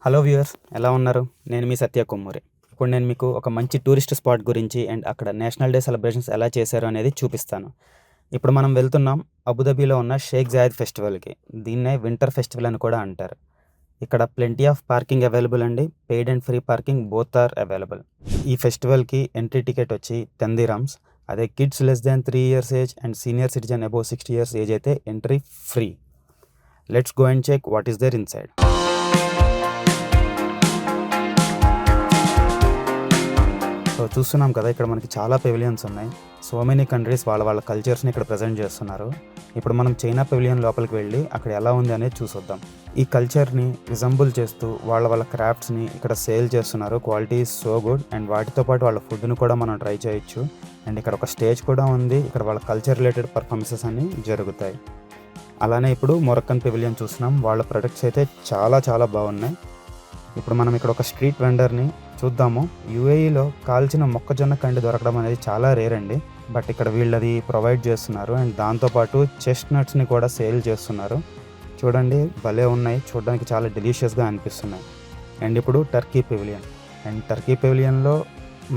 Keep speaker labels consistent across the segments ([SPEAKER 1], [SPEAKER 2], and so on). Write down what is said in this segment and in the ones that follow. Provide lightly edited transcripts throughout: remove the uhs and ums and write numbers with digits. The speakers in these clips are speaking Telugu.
[SPEAKER 1] హలో వ్యూయర్స్, ఎలా ఉన్నారు? నేను మీ సత్య కొమ్మూరి. ఇప్పుడు నేను మీకు ఒక మంచి టూరిస్ట్ స్పాట్ గురించి అండ్ అక్కడ నేషనల్ డే సెలబ్రేషన్స్ ఎలా చేశారు అనేది చూపిస్తాను. ఇప్పుడు మనం వెళ్తున్నాం అబుదాబిలో ఉన్న షేక్ జాయద్ ఫెస్టివల్కి. దీన్నే వింటర్ ఫెస్టివల్ అని కూడా అంటారు. ఇక్కడ ప్లెంటీ ఆఫ్ పార్కింగ్ అవైలబుల్ అండి. Paid and free parking both are available. ఈ ఫెస్టివల్కి ఎంట్రీ టికెట్ వచ్చి 10 dirhams. అదే kids less than 3 years age and senior citizen above 60 years age అయితే entry free. Let's go and check what is there inside. So చూస్తున్నాం కదా, ఇక్కడ మనకి చాలా పెవిలియన్స్ ఉన్నాయి. సో మెనీ కంట్రీస్ వాళ్ళ కల్చర్స్ని ఇక్కడ ప్రజెంట్ చేస్తున్నారు. ఇప్పుడు మనం చైనా పెవిలియన్ లోపలికి వెళ్ళి అక్కడ ఎలా ఉంది అనేది చూసొద్దాం. ఈ కల్చర్ని రిజంబుల్ చేస్తూ వాళ్ళ క్రాఫ్ట్స్ని ఇక్కడ సేల్ చేస్తున్నారు. Quality is so good and వాటితో పాటు వాళ్ళ ఫుడ్ని కూడా మనం ట్రై చేయొచ్చు. అండ్ ఇక్కడ ఒక స్టేజ్ కూడా ఉంది. ఇక్కడ వాళ్ళ కల్చర్ రిలేటెడ్ పర్ఫార్మెన్సెస్ అన్నీ జరుగుతాయి. అలానే ఇప్పుడు మొరక్కన్ పెవిలియన్ చూస్తున్నాం. వాళ్ళ ప్రొడక్ట్స్ అయితే చాలా చాలా బాగున్నాయి. ఇప్పుడు మనం ఇక్కడ ఒక స్ట్రీట్ వెండర్ని చూద్దాము. యూఏఈలో కాల్చిన మొక్కజొన్న కండి దొరకడం అనేది చాలా రేర్ అండి. బట్ ఇక్కడ వీళ్ళది ప్రొవైడ్ చేస్తున్నారు. అండ్ దాంతోపాటు చెస్ట్నట్స్ని కూడా సేల్ చేస్తున్నారు. చూడండి, భలే ఉన్నాయి, చూడడానికి చాలా డెలిషియస్గా అనిపిస్తున్నాయి. అండ్ ఇప్పుడు టర్కీ పెవిలియన్. అండ్ టర్కీ పెవిలియన్లో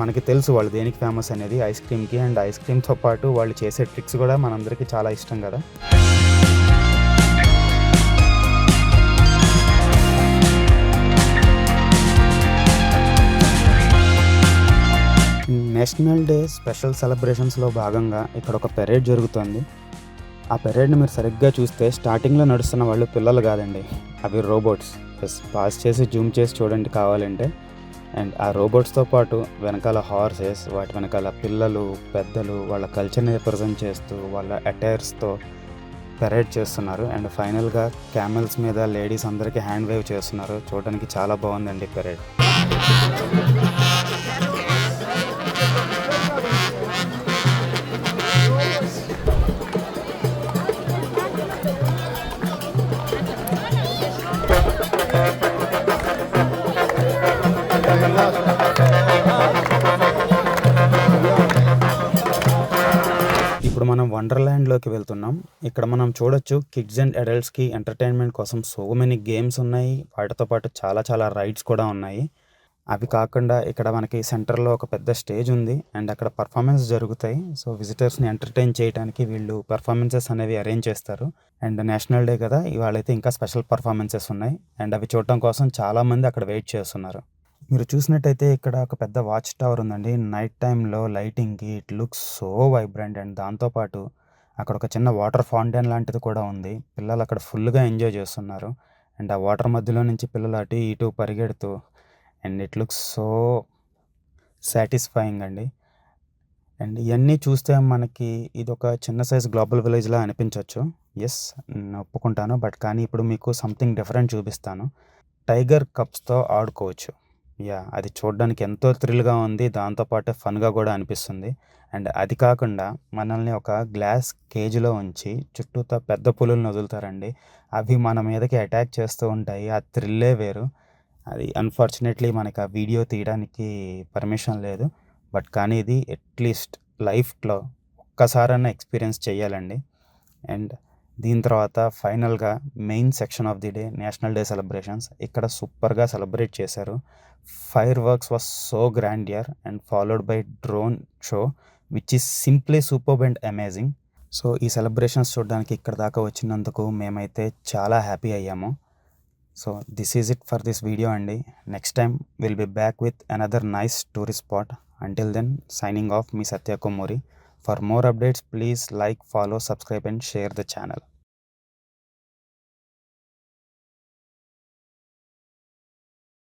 [SPEAKER 1] మనకి తెలుసు వాళ్ళు దేనికి ఫేమస్ అనేది, ఐస్ క్రీమ్కి. అండ్ ఐస్ క్రీమ్తో పాటు వాళ్ళు చేసే ట్రిక్స్ కూడా మనందరికీ చాలా ఇష్టం కదా. నేషనల్ డే స్పెషల్ సెలబ్రేషన్స్లో భాగంగా ఇక్కడ ఒక పెరేడ్ జరుగుతుంది. ఆ పెరేడ్ని మీరు సరిగ్గా చూస్తే స్టార్టింగ్లో నడుస్తున్న వాళ్ళు పిల్లలు కాదండి, అవి రోబోట్స్. పాస్ చేసి జూమ్ చేసి చూడండి కావాలంటే. అండ్ ఆ రోబోట్స్తో పాటు వెనకాల హార్సెస్, వాటి వెనకాల పిల్లలు పెద్దలు వాళ్ళ కల్చర్ని రిప్రజెంట్ చేస్తూ వాళ్ళ అటైర్స్తో పెరేడ్ చేస్తున్నారు. అండ్ ఫైనల్గా క్యామెల్స్ మీద లేడీస్ అందరికీ హ్యాండ్ వేవ్ చేస్తున్నారు. చూడడానికి చాలా బాగుందండి పెరేడ్. ఇప్పుడు మనం వండర్ల్యాండ్లోకి వెళ్తున్నాం. ఇక్కడ మనం చూడొచ్చు కిడ్స్ అండ్ అడల్ట్స్కి ఎంటర్టైన్మెంట్ కోసం సో మెనీ గేమ్స్ ఉన్నాయి. వాటితో పాటు చాలా చాలా రైడ్స్ కూడా ఉన్నాయి. అవి కాకుండా ఇక్కడ మనకి సెంటర్లో ఒక పెద్ద స్టేజ్ ఉంది. అండ్ అక్కడ పర్ఫార్మెన్స్ జరుగుతాయి. సో విజిటర్స్ని ఎంటర్టైన్ చేయడానికి వీళ్ళు పర్ఫార్మెన్సెస్ అనేవి అరేంజ్ చేస్తారు. అండ్ నేషనల్ డే కదా, ఇవాళైతే ఇంకా స్పెషల్ పర్ఫార్మెన్సెస్ ఉన్నాయి. అండ్ అవి చూడటం కోసం చాలామంది అక్కడ వెయిట్ చేస్తున్నారు. మీరు చూసినట్టయితే ఇక్కడ ఒక పెద్ద వాచ్ టవర్ ఉందండి. నైట్ టైంలో లైటింగ్కి it looks so vibrant. And దాంతోపాటు అక్కడ ఒక చిన్న వాటర్ ఫౌంటైన్ లాంటిది కూడా ఉంది. పిల్లలు అక్కడ ఫుల్గా ఎంజాయ్ చేస్తున్నారు. అండ్ ఆ వాటర్ మధ్యలో నుంచి పిల్లలు అటు ఇటు పరిగెడుతూ, and it looks so satisfying అండి. అండ్ ఇవన్నీ చూస్తే మనకి ఇది ఒక చిన్న సైజ్ గ్లోబల్ విలేజ్లా అనిపించవచ్చు. ఎస్, నేను ఒప్పుకుంటాను. బట్ కానీ ఇప్పుడు మీకు సంథింగ్ డిఫరెంట్ చూపిస్తాను. టైగర్ కప్స్తో ఆడుకోవచ్చు. అది చూడడానికి ఎంతో థ్రిల్గా ఉంది. దాంతోపాటు ఫన్గా కూడా అనిపిస్తుంది. అండ్ అది కాకుండా మనల్ని ఒక గ్లాస్ కేజ్లో ఉంచి చుట్టూతో పెద్ద పులులను వదులుతారండి. అవి మన మీదకి అటాక్ చేస్తూ ఉంటాయి. ఆ థ్రిల్లే వేరు. అది అన్ఫార్చునేట్లీ మనకి ఆ వీడియో తీయడానికి పర్మిషన్ లేదు. బట్ కానీ ఇది అట్లీస్ట్ లైఫ్లో ఒక్కసారన్నా ఎక్స్పీరియన్స్ చేయాలండి. అండ్ దీని తర్వాత ఫైనల్గా main section of the day, national day celebrations. ఇక్కడ సూపర్గా సెలబ్రేట్ చేశారు. Fireworks was so grandeur and followed by drone show which is simply superb and amazing. So ఈ సెలబ్రేషన్స్ చూడడానికి ఇక్కడ దాకా వచ్చినందుకు మేమైతే చాలా హ్యాపీ అయ్యాము. So this is it for this video అండి. Next time will be back with another nice tourist spot. Until then, signing off, మీ Satya Kommuri. For more updates, please like, follow, subscribe and share the channel.